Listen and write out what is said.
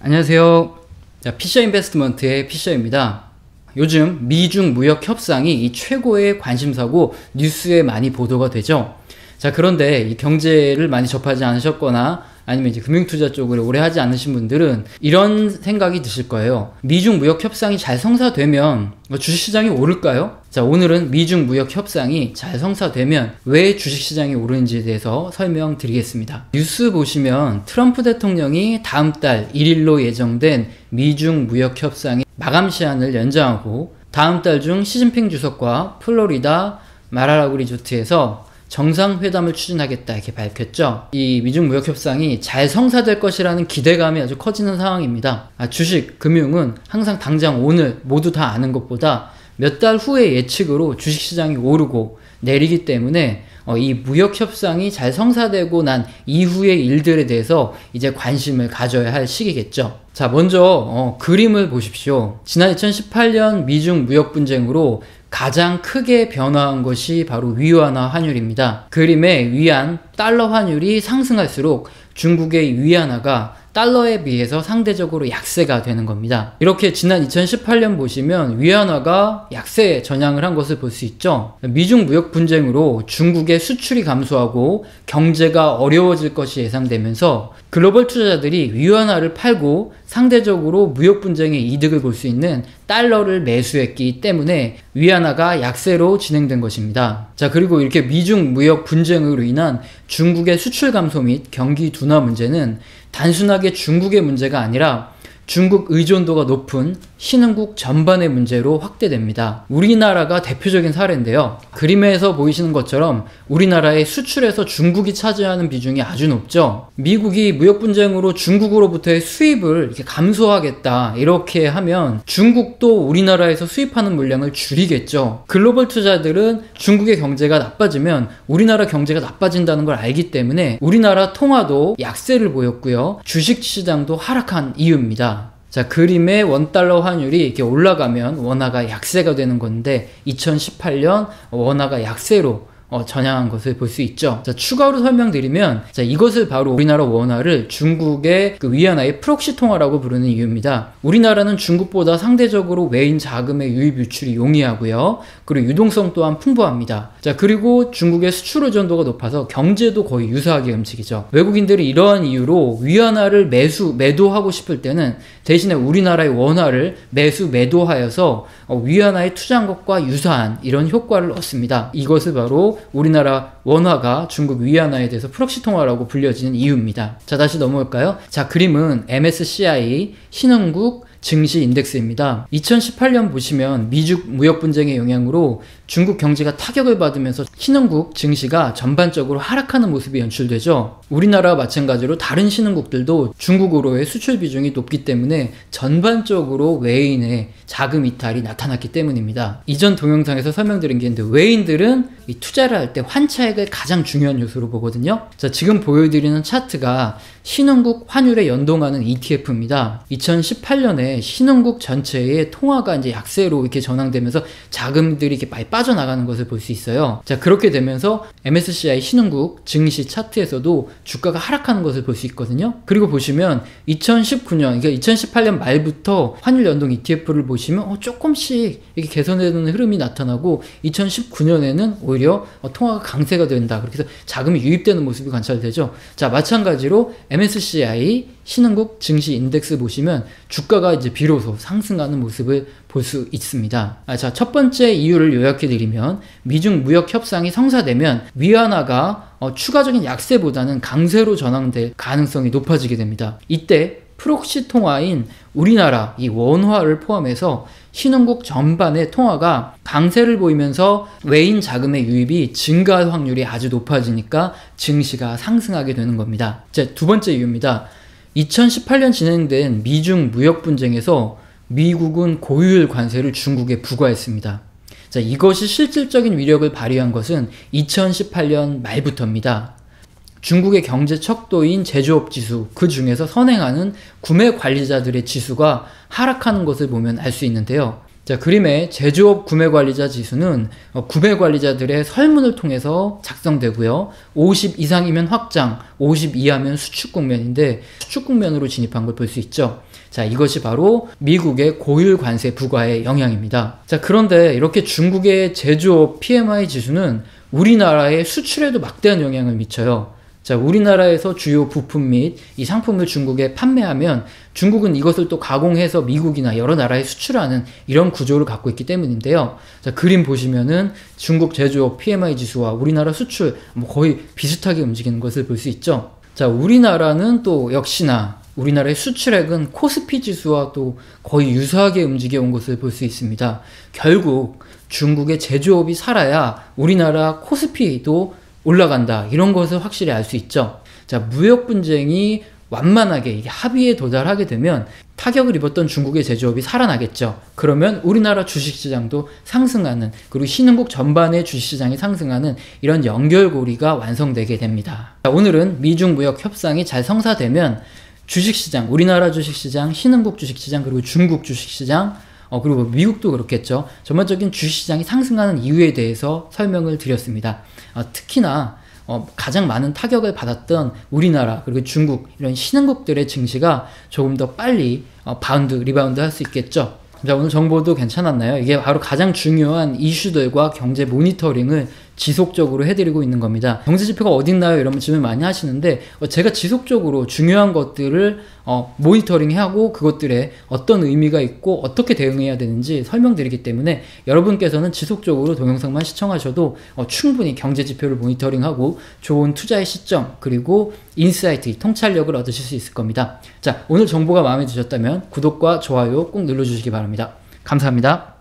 안녕하세요. 자, 피셔 인베스트먼트의 피셔입니다. 요즘 미중 무역 협상이 이 최고의 관심사고 뉴스에 많이 보도가 되죠. 자, 그런데 이 경제를 많이 접하지 않으셨거나 아니면 이제 금융투자 쪽을 오래 하지 않으신 분들은 이런 생각이 드실 거예요. 미중 무역 협상이 잘 성사되면 주식시장이 오를까요? 자, 오늘은 미중 무역 협상이 잘 성사되면 왜 주식시장이 오르는지에 대해서 설명드리겠습니다. 뉴스 보시면 트럼프 대통령이 다음 달 1일로 예정된 미중 무역 협상의 마감 시한을 연장하고 다음 달 중 시진핑 주석과 플로리다 마라라고 리조트에서 정상회담을 추진하겠다 이렇게 밝혔죠. 이 미중 무역 협상이 잘 성사될 것이라는 기대감이 아주 커지는 상황입니다. 주식, 금융은 항상 당장 오늘 모두 다 아는 것보다 몇 달 후의 예측으로 주식시장이 오르고 내리기 때문에 이 무역 협상이 잘 성사되고 난 이후의 일들에 대해서 이제 관심을 가져야 할 시기겠죠. 자, 먼저 그림을 보십시오. 지난 2018년 미중 무역 분쟁으로 가장 크게 변화한 것이 바로 위안화 환율입니다. 그림의 위안, 달러 환율이 상승할수록 중국의 위안화가 달러에 비해서 상대적으로 약세가 되는 겁니다. 이렇게 지난 2018년 보시면 위안화가 약세 전향을 한 것을 볼 수 있죠. 미중 무역 분쟁으로 중국의 수출이 감소하고 경제가 어려워질 것이 예상되면서 글로벌 투자자들이 위안화를 팔고 상대적으로 무역 분쟁의 이득을 볼 수 있는 달러를 매수했기 때문에 위안화가 약세로 진행된 것입니다. 자, 그리고 이렇게 미중 무역 분쟁으로 인한 중국의 수출 감소 및 경기 둔화 문제는 단순하게 중국의 문제가 아니라 중국 의존도가 높은 신흥국 전반의 문제로 확대됩니다. 우리나라가 대표적인 사례인데요. 그림에서 보이시는 것처럼 우리나라의 수출에서 중국이 차지하는 비중이 아주 높죠. 미국이 무역 분쟁으로 중국으로부터의 수입을 이렇게 감소하겠다 이렇게 하면 중국도 우리나라에서 수입하는 물량을 줄이겠죠. 글로벌 투자들은 중국의 경제가 나빠지면 우리나라 경제가 나빠진다는 걸 알기 때문에 우리나라 통화도 약세를 보였고요. 주식시장도 하락한 이유입니다. 자, 그림의 원달러 환율이 이렇게 올라가면 원화가 약세가 되는 건데 2018년 원화가 약세로 전향한 것을 볼 수 있죠. 자, 추가로 설명드리면 이것을 바로 우리나라 원화를 중국의 그 위안화의 프록시 통화라고 부르는 이유입니다. 우리나라는 중국보다 상대적으로 외인 자금의 유입 유출이 용이하고요. 그리고 유동성 또한 풍부합니다. 자, 그리고 중국의 수출 의존도가 높아서 경제도 거의 유사하게 움직이죠. 외국인들이 이러한 이유로 위안화를 매도하고 싶을 때는 대신에 우리나라의 원화를 매도하여서 위안화에 투자한 것과 유사한 이런 효과를 얻습니다. 이것을 바로 우리나라 원화가 중국 위안화에 대해서 프록시 통화라고 불려지는 이유입니다. 자, 다시 넘어올까요? 자, 그림은 MSCI 신흥국 증시 인덱스입니다. 2018년 보시면 미중 무역 분쟁의 영향으로 중국 경제가 타격을 받으면서 신흥국 증시가 전반적으로 하락하는 모습이 연출되죠. 우리나라와 마찬가지로 다른 신흥국들도 중국으로의 수출 비중이 높기 때문에 전반적으로 외인의 자금 이탈이 나타났기 때문입니다. 이전 동영상에서 설명드린 게 있는데 외인들은 이 투자를 할 때 환차익을 가장 중요한 요소로 보거든요. 자, 지금 보여드리는 차트가 신흥국 환율에 연동하는 ETF입니다. 2018년에 신흥국 전체의 통화가 이제 약세로 이렇게 전환되면서 자금들이 이렇게 많이 빠져나가는 것을 볼 수 있어요. 자, 그렇게 되면서 MSCI 신흥국 증시 차트에서도 주가가 하락하는 것을 볼 수 있거든요. 그리고 보시면 2019년, 그러니까 2018년 말부터 환율 연동 ETF를 보시면 조금씩 이렇게 개선되는 흐름이 나타나고 2019년에는 오히려 통화가 강세가 된다. 그렇게 해서 자금이 유입되는 모습이 관찰되죠. 자, 마찬가지로 MSCI 신흥국 증시 인덱스 보시면 주가가 이제 비로소 상승하는 모습을 볼 수 있습니다. 자, 첫 번째 이유를 요약해 드리면 미중 무역 협상이 성사되면 위안화가 추가적인 약세보다는 강세로 전환될 가능성이 높아지게 됩니다. 이때 프록시 통화인 우리나라 이 원화를 포함해서 신흥국 전반의 통화가 강세를 보이면서 외인 자금의 유입이 증가할 확률이 아주 높아지니까 증시가 상승하게 되는 겁니다. 자, 두 번째 이유입니다. 2018년 진행된 미중 무역 분쟁에서 미국은 고유율 관세를 중국에 부과했습니다. 자, 이것이 실질적인 위력을 발휘한 것은 2018년 말부터입니다. 중국의 경제 척도인 제조업 지수, 그 중에서 선행하는 구매 관리자들의 지수가 하락하는 것을 보면 알 수 있는데요. 자, 그림의 제조업 구매관리자 지수는 구매관리자들의 설문을 통해서 작성되고요. 50 이상이면 확장, 50 이하면 수축 국면인데 수축 국면으로 진입한 걸 볼 수 있죠. 자, 이것이 바로 미국의 고율 관세 부과의 영향입니다. 자, 그런데 이렇게 중국의 제조업 PMI 지수는 우리나라의 수출에도 막대한 영향을 미쳐요. 자, 우리나라에서 주요 부품 및 이 상품을 중국에 판매하면 중국은 이것을 또 가공해서 미국이나 여러 나라에 수출하는 이런 구조를 갖고 있기 때문인데요. 자, 그림 보시면은 중국 제조업 PMI 지수와 우리나라 수출 거의 비슷하게 움직이는 것을 볼 수 있죠. 자, 우리나라는 또 역시나 우리나라의 수출액은 코스피 지수와 또 거의 유사하게 움직여 온 것을 볼 수 있습니다. 결국 중국의 제조업이 살아야 우리나라 코스피도 올라간다, 이런 것을 확실히 알 수 있죠. 자, 무역 분쟁이 완만하게 이게 합의에 도달하게 되면 타격을 입었던 중국의 제조업이 살아나겠죠. 그러면 우리나라 주식시장도 상승하는, 그리고 신흥국 전반의 주식시장이 상승하는 이런 연결고리가 완성되게 됩니다. 자, 오늘은 미중 무역 협상이 잘 성사되면 주식시장, 우리나라 주식시장, 신흥국 주식시장, 그리고 중국 주식시장, 그리고 미국도 그렇겠죠. 전반적인 주식시장이 상승하는 이유에 대해서 설명을 드렸습니다. 특히나 가장 많은 타격을 받았던 우리나라 그리고 중국 이런 신흥국들의 증시가 조금 더 빨리 리바운드 할 수 있겠죠. 자, 오늘 정보도 괜찮았나요? 이게 바로 가장 중요한 이슈들과 경제 모니터링을 지속적으로 해드리고 있는 겁니다. 경제지표가 어딨나요? 이런 질문 많이 하시는데 제가 지속적으로 중요한 것들을 모니터링하고 그것들에 어떤 의미가 있고 어떻게 대응해야 되는지 설명드리기 때문에 여러분께서는 지속적으로 동영상만 시청하셔도 충분히 경제지표를 모니터링하고 좋은 투자의 시점 그리고 인사이트, 통찰력을 얻으실 수 있을 겁니다. 자, 오늘 정보가 마음에 드셨다면 구독과 좋아요 꼭 눌러주시기 바랍니다. 감사합니다.